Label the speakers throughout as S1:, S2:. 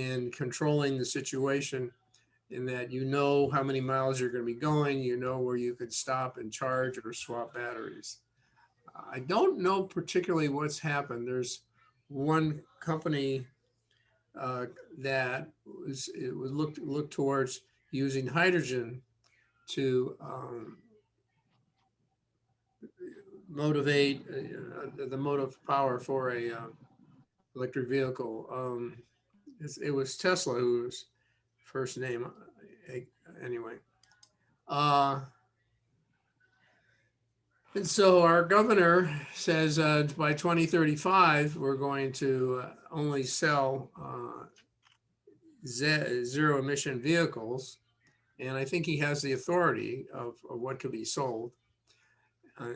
S1: in controlling the situation, in that you know how many miles you're going to be going, you know where you could stop and charge or swap batteries. I don't know particularly what's happened. There's one company uh, that it would look towards using hydrogen to motivate the motive power for a electric vehicle. It was Tesla whose first name, anyway. Uh, and so our governor says by 2035 we're going to only sell zero emission vehicles, and I think he has the authority of what could be sold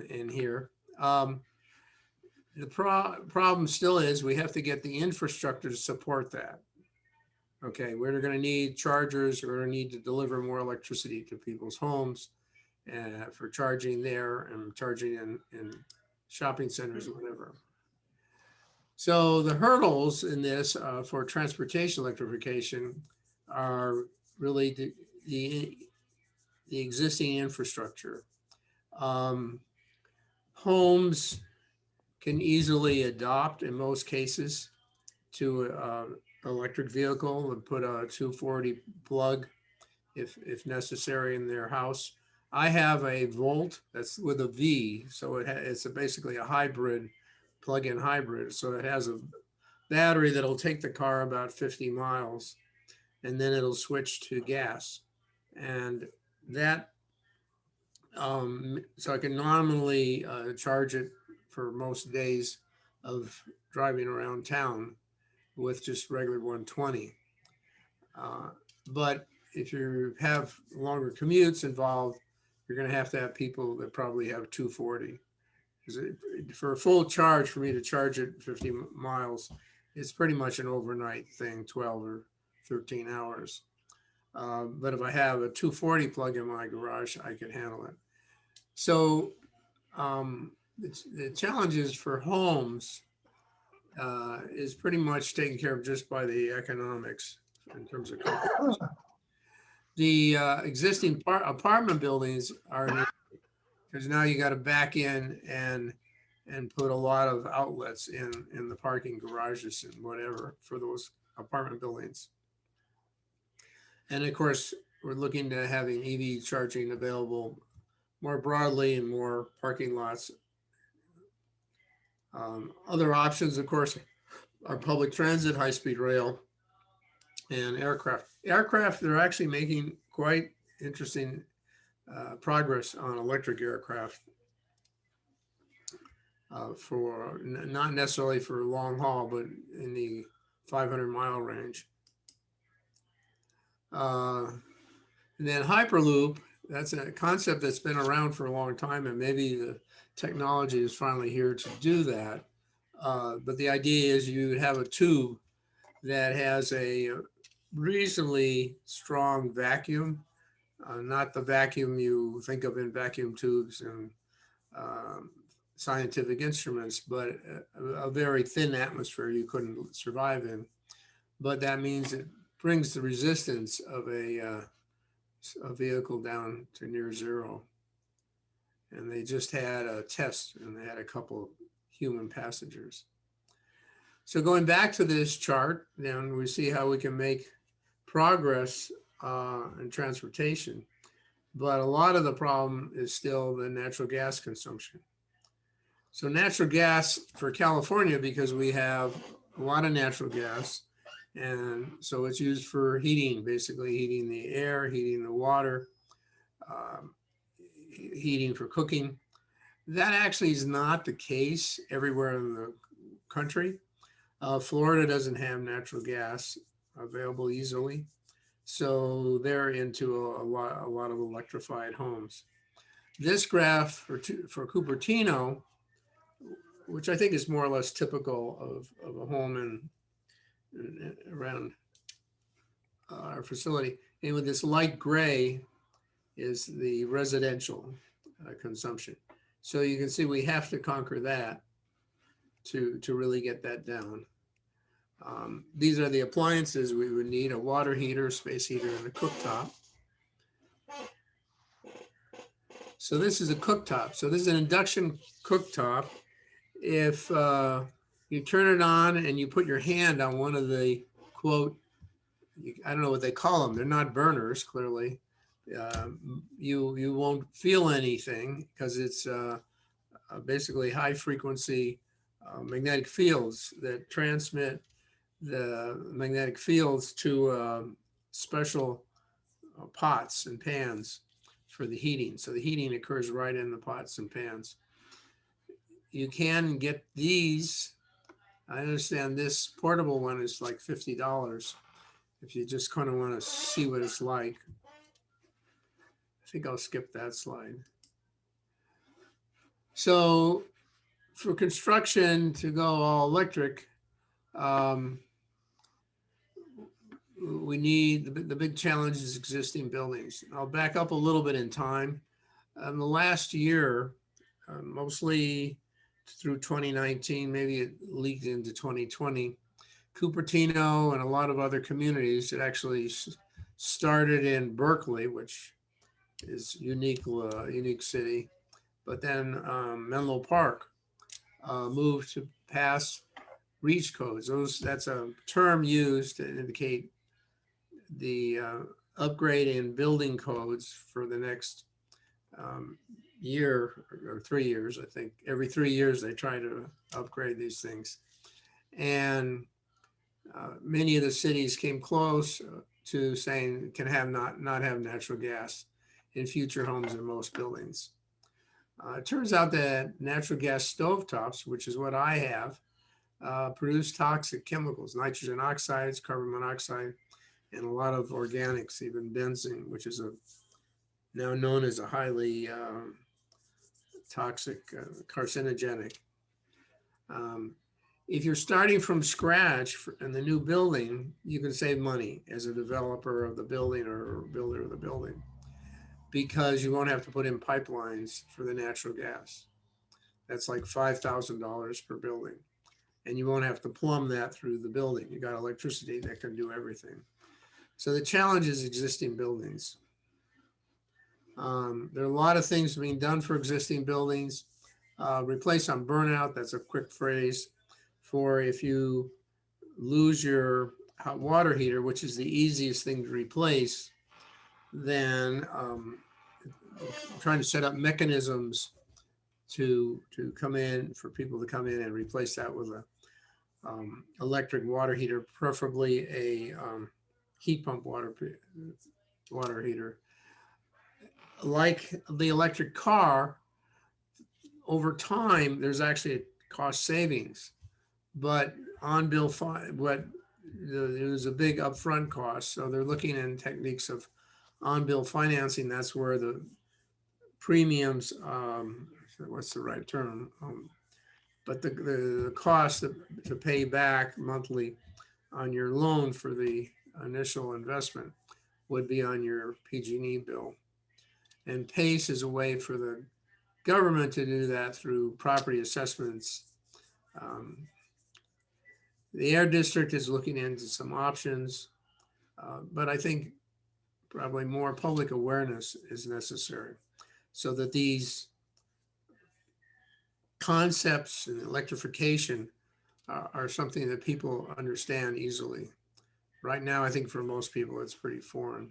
S1: in here. The problem still is we have to get the infrastructure to support that. Okay, we're going to need chargers. We're going to need to deliver more electricity to people's homes for charging there and charging in shopping centers or whatever. So the hurdles in this for transportation electrification are really the existing infrastructure. Homes can easily adopt, in most cases, to an electric vehicle and put a 240 plug if necessary in their house. I have a Volt that's with a V, so it's basically a hybrid, plug-in hybrid. So it has a battery that'll take the car about 50 miles, and then it'll switch to gas. And that, so I can nominally charge it for most days of driving around town with just regular 120. But if you have longer commutes involved, you're going to have people that probably have 240. For a full charge, for me to charge it 50 miles, it's pretty much an overnight thing, 12 or 13 hours. But if I have a 240 plug in my garage, I can handle it. So the challenges for homes is pretty much taken care of just by the economics in terms of cost. The existing apartment buildings are, because now you got to back in and put a lot of outlets in the parking garages and whatever for those apartment buildings. And of course, we're looking to having EV charging available more broadly in more parking lots. Other options, of course, are public transit, high-speed rail, and aircraft. Aircraft, they're actually making quite interesting progress on electric aircraft for not necessarily for long haul, but in the 500-mile range. And then Hyperloop, that's a concept that's been around for a long time, and maybe the technology is finally here to do that. But the idea is you have a tube that has a reasonably strong vacuum, not the vacuum you think of in vacuum tubes and scientific instruments, but a very thin atmosphere you couldn't survive in. But that means it brings the resistance of a vehicle down to near zero. And they just had a test, and they had a couple of human passengers. So going back to this chart, then we see how we can make progress in transportation. But a lot of the problem is still the natural gas consumption. So natural gas for California, because we have a lot of natural gas, and so it's used for heating, basically heating the air, heating the water, heating for cooking. That actually is not the case everywhere in the country. Florida doesn't have natural gas available easily, so they're into a lot of electrified homes. This graph for Cupertino, which I think is more or less typical of a home around our facility, and with this light gray is the residential consumption. So you can see we have to conquer that to really get that down. These are the appliances we would need: a water heater, space heater, and a cooktop. So this is a cooktop. So this is an induction cooktop. If you turn it on and you put your hand on one of the, quote, I don't know what they call them. They're not burners, clearly. You won't feel anything because it's basically high frequency magnetic fields that transmit the magnetic fields to special pots and pans for the heating. So the heating occurs right in the pots and pans. You can get these. I understand this portable one is like $50 if you just kind of want to see what it's like. I think I'll skip that slide. So for construction to go all electric, we need, the big challenge is existing buildings. I'll back up a little bit in time. In the last year, mostly through 2019, maybe it leaked into 2020, Cupertino and a lot of other communities that actually started in Berkeley, which is unique city, but then Menlo Park moved to pass REACH codes. That's a term used to indicate the upgrade in building codes for the next year or 3 years. I think every 3 years they try to upgrade these things. And many of the cities came close to saying can have not have natural gas in future homes in most buildings. It turns out that natural gas stovetops, which is what I have, produce toxic chemicals, nitrogen oxides, carbon monoxide, and a lot of organics, even benzene, which is now known as a highly toxic, carcinogenic. If you're starting from scratch in the new building, you can save money as a developer of the building or builder of the building, because you won't have to put in pipelines for the natural gas. That's like $5,000 per building. And you won't have to plumb that through the building. You got electricity that can do everything. So the challenge is existing buildings. There are a lot of things being done for existing buildings. Replace on burnout, that's a quick phrase for if you lose your hot water heater, which is the easiest thing to replace, then trying to set up mechanisms to come in, for people to come in and replace that with a electric water heater, preferably a heat pump water heater. Like the electric car, over time, there's actually a cost savings, but on-bill, there's a big upfront cost. So they're looking in techniques of on-bill financing. That's where the premiums, what's the right term? But the cost to pay back monthly on your loan for the initial investment would be on your PG&E bill. And PACE is a way for the government to do that through property assessments. The Air District is looking into some options, but I think probably more public awareness is necessary so that these concepts and electrification are something that people understand easily. Right now, I think for most people, it's pretty foreign.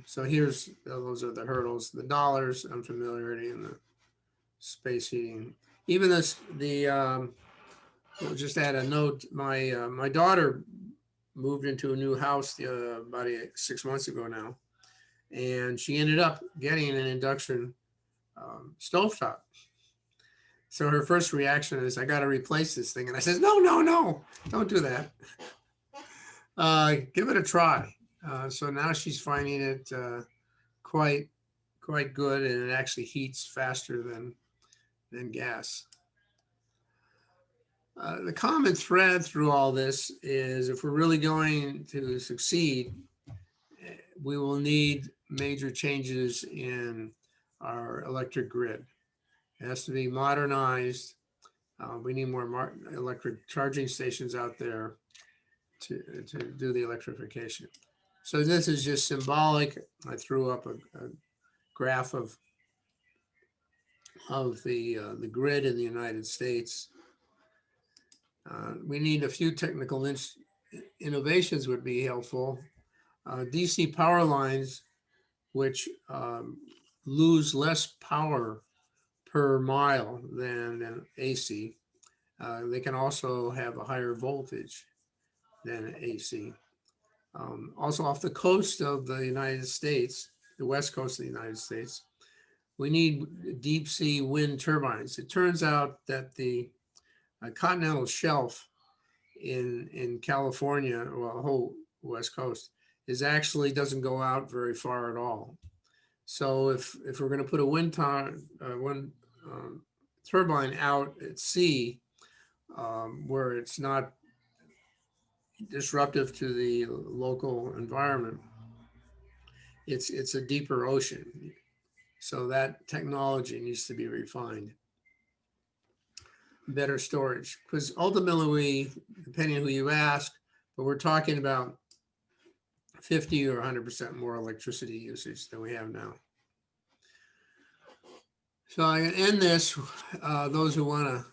S1: So those are the hurdles: the dollars, unfamiliarity, and the space heating. Even I'll just add a note. My daughter moved into a new house about 6 months ago now, and she ended up getting an induction stovetop. So her first reaction is, "I got to replace this thing," and I said, "No, don't do that. Give it a try." So now she's finding it quite good, and it actually heats faster than gas. The common thread through all this is, if we're really going to succeed, we will need major changes in our electric grid. It has to be modernized. We need more electric charging stations out there to do the electrification. So this is just symbolic. I threw up a graph of the grid in the United States. We need a few technical innovations would be helpful. DC power lines, which lose less power per mile than an AC. They can also have a higher voltage than AC. Also off the coast of the United States, the west coast of the United States, we need deep sea wind turbines. It turns out that the continental shelf in California, well, the whole west coast, is actually doesn't go out very far at all. So if we're going to put a wind turbine out at sea, where it's not disruptive to the local environment, it's a deeper ocean. So that technology needs to be refined. Better storage, because ultimately, depending on who you ask, but we're talking about 50 or 100% more electricity usage than we have now. So I can end this. Those who want to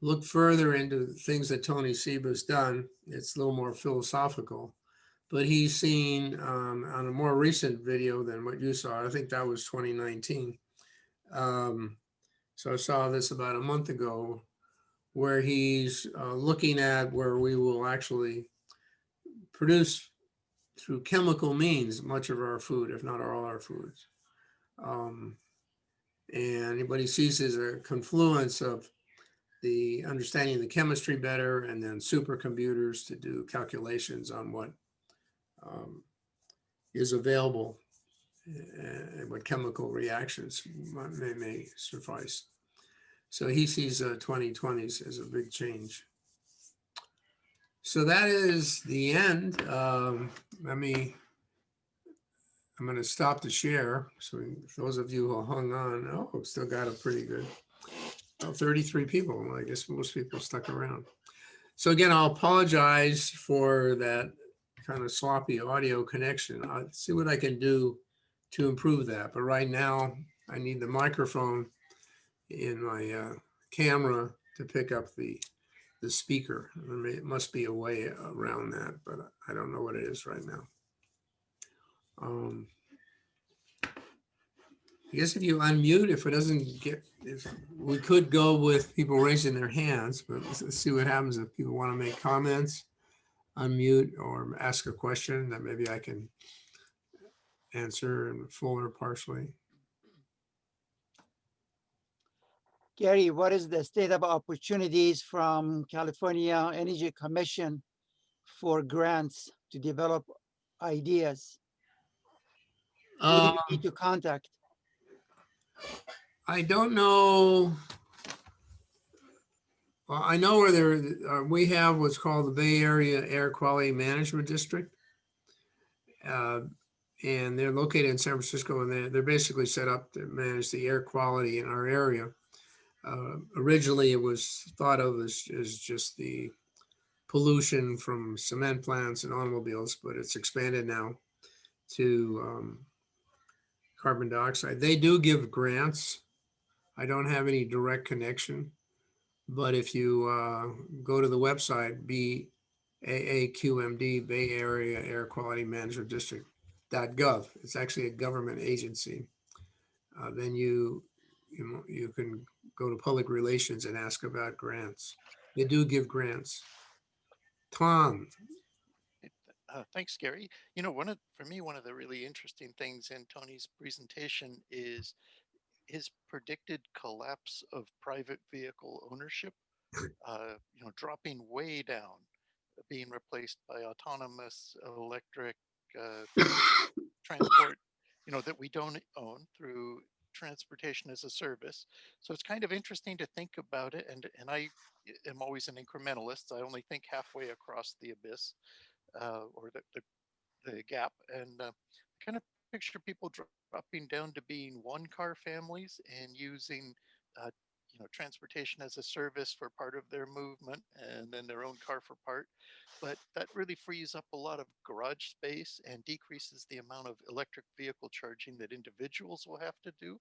S1: look further into things that Tony Seba's done, it's a little more philosophical, but he's seen on a more recent video than what you saw. I think that was 2019. So I saw this about a month ago, where he's looking at where we will actually produce through chemical means much of our food, if not all our foods. And what he sees is a confluence of the understanding the chemistry better, and then supercomputers to do calculations on what is available and what chemical reactions may suffice. So he sees 2020s as a big change. So that is the end. I'm going to stop the share. So those of you who hung on, still got a pretty good, 33 people. Well, I guess most people stuck around. So again, I'll apologize for that kind of sloppy audio connection. I'll see what I can do to improve that. But right now, I need the microphone in my camera to pick up the speaker. It must be a way around that, but I don't know what it is right now. I guess if you unmute, if it doesn't get, if we could go with people raising their hands, but let's see what happens if people want to make comments, unmute, or ask a question that maybe I can answer in full or partially.
S2: Gary, what is the state of opportunities from California Energy Commission for grants to develop ideas? Who do you need to contact?
S1: I don't know. Well, I know where there we have what's called the Bay Area Air Quality Management District. And they're located in San Francisco, and they're basically set up to manage the air quality in our area. Originally, it was thought of as just the pollution from cement plants and automobiles, but it's expanded now to carbon dioxide. They do give grants. I don't have any direct connection, but if you go to the website, AAQMD, Bay Area Air Quality Management District.gov, it's actually a government agency. Then you can go to public relations and ask about grants. They do give grants. Tom.
S3: Thanks, Gary. You know, for me, one of the really interesting things in Tony's presentation is his predicted collapse of private vehicle ownership, dropping way down, being replaced by autonomous electric transport, that we don't own through transportation as a service. So it's kind of interesting to think about it. And I am always an incrementalist. I only think halfway across the abyss or the gap. And kind of picture people dropping down to being one-car families and using transportation as a service for part of their movement and then their own car for part. But that really frees up a lot of garage space and decreases the amount of electric vehicle charging that individuals will have to do.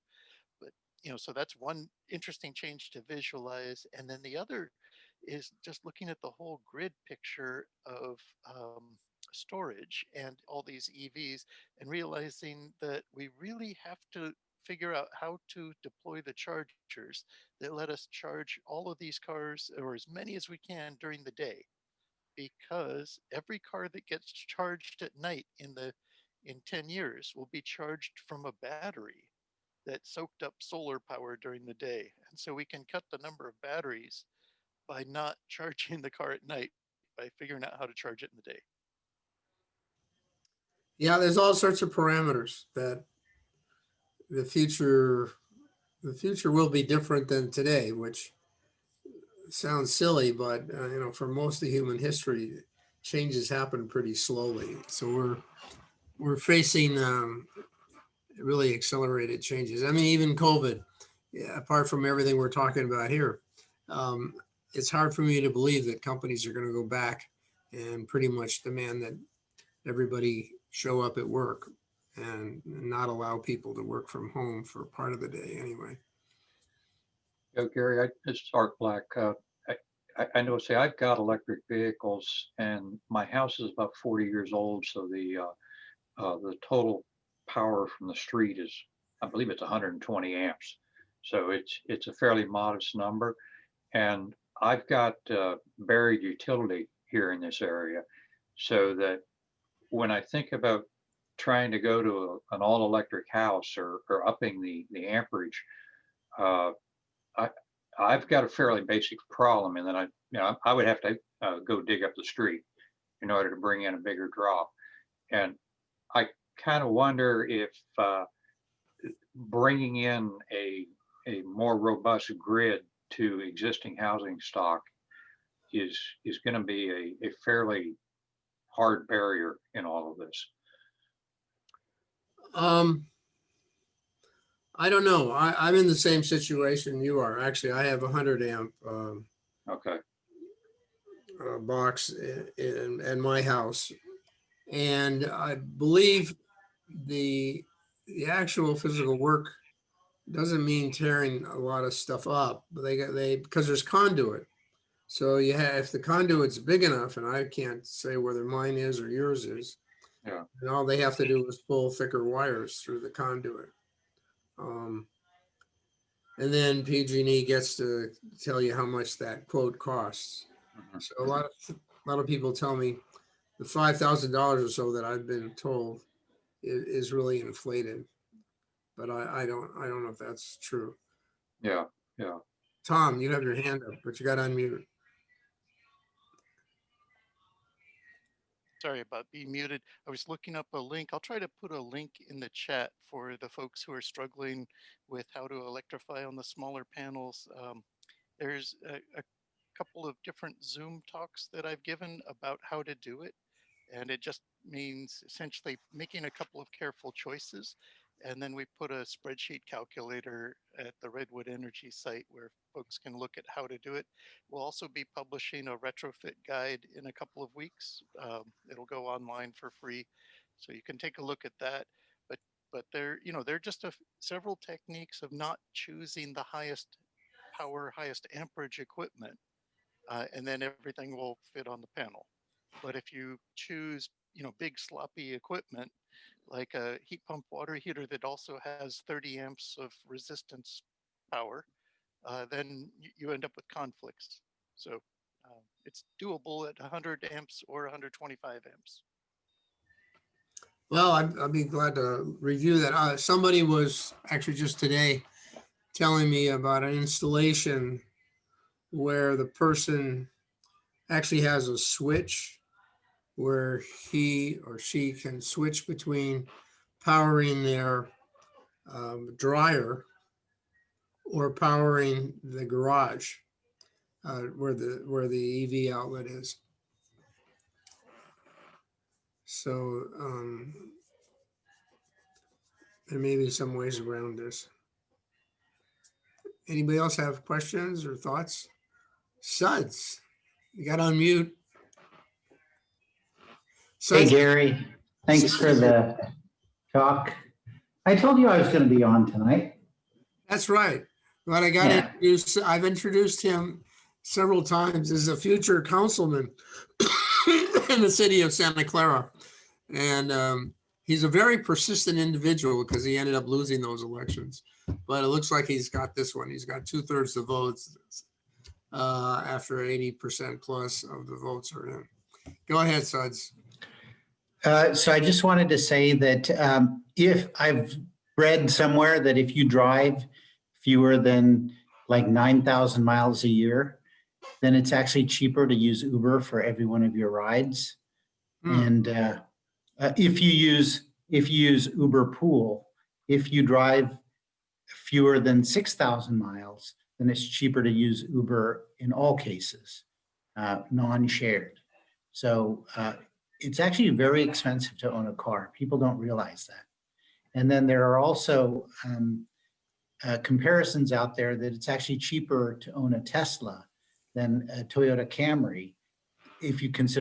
S3: But so that's one interesting change to visualize. And then the other is just looking at the whole grid picture of storage and all these EVs and realizing that we really have to figure out how to deploy the chargers that let us charge all of these cars, or as many as we can, during the day, because every car that gets charged at night in 10 years will be charged from a battery that soaked up solar power during the day. And so we can cut the number of batteries by not charging the car at night, by figuring out how to charge it in the day.
S1: Yeah, there's all sorts of parameters that the future will be different than today, which sounds silly, but for most of human history, changes happen pretty slowly. So we're facing really accelerated changes. I mean, even COVID, yeah, apart from everything we're talking about here, um, it's hard for me to believe that companies are going to go back and pretty much demand that everybody show up at work and not allow people to work from home for part of the day anyway.
S4: Gary, it's Art Black. I know, say, I've got electric vehicles, and my house is about 40 years old, so the total power from the street is, I believe it's 120 amps. So it's a fairly modest number, and I've got buried utility here in this area, so that when I think about trying to go to an all-electric house or upping the amperage, uh, I, I've got a fairly basic problem, and then I would have to go dig up the street in order to bring in a bigger drop. And I kind of wonder if bringing in a more robust grid to existing housing stock is going to be a fairly hard barrier in all of this.
S1: I don't know. I'm in the same situation you are. Actually, I have a 100 amp
S4: Okay.
S1: box in my house, and I believe the actual physical work doesn't mean tearing a lot of stuff up, but they because there's conduit. So you have, if the conduit's big enough, and I can't say whether mine is or yours is,
S4: Yeah.
S1: and all they have to do is pull thicker wires through the conduit. And then PG&E gets to tell you how much that quote costs.
S4: Mhm.
S1: So a lot of people tell me the $5,000 or so that I've been told is really inflated, but I don't know if that's true.
S4: Yeah. Yeah.
S1: Tom, you have your hand up, but you got to unmute.
S3: Sorry about being muted. I was looking up a link. I'll try to put a link in the chat for the folks who are struggling with how to electrify on the smaller panels. There's a couple of different Zoom talks that I've given about how to do it. And it just means essentially making a couple of careful choices. And then we put a spreadsheet calculator at the Redwood Energy site where folks can look at how to do it. We'll also be publishing a retrofit guide in a couple of weeks. It'll go online for free, so you can take a look at that. But they're just several techniques of not choosing the highest power, highest amperage equipment, and then everything will fit on the panel. But if you choose, big sloppy equipment like a heat pump water heater that also has 30 amps of resistance power, then you end up with conflicts. So it's doable at 100 amps or 125 amps.
S1: Well, I'd be glad to review that. Somebody was actually just today telling me about an installation where the person actually has a switch where he or she can switch between powering their dryer or powering the garage where the EV outlet is. So there may be some ways around this. Anybody else have questions or thoughts? Suds, you got to unmute.
S5: Hey,
S1: Suds,
S5: Gary, thanks for the talk. I told you I was going to be on tonight.
S1: that's right. But I got to
S5: Yeah.
S1: introduce, I've introduced him several times as a future councilman in the city of Santa Clara. And he's a very persistent individual because he ended up losing those elections. But it looks like he's got this one. He's got 2/3 the votes after 80% plus of the votes are in. Go ahead, Suds.
S5: So I just wanted to say that if I've read somewhere that if you drive fewer than like 9,000 miles a year, then it's actually cheaper to use Uber for every one of your rides. And if you use Uber Pool, if you drive fewer than 6,000 miles, then it's cheaper to use Uber in all cases, non-shared. So it's actually very expensive to own a car. People don't realize that. And then there are also comparisons out there that it's actually cheaper to own a Tesla than a Toyota Camry if you consider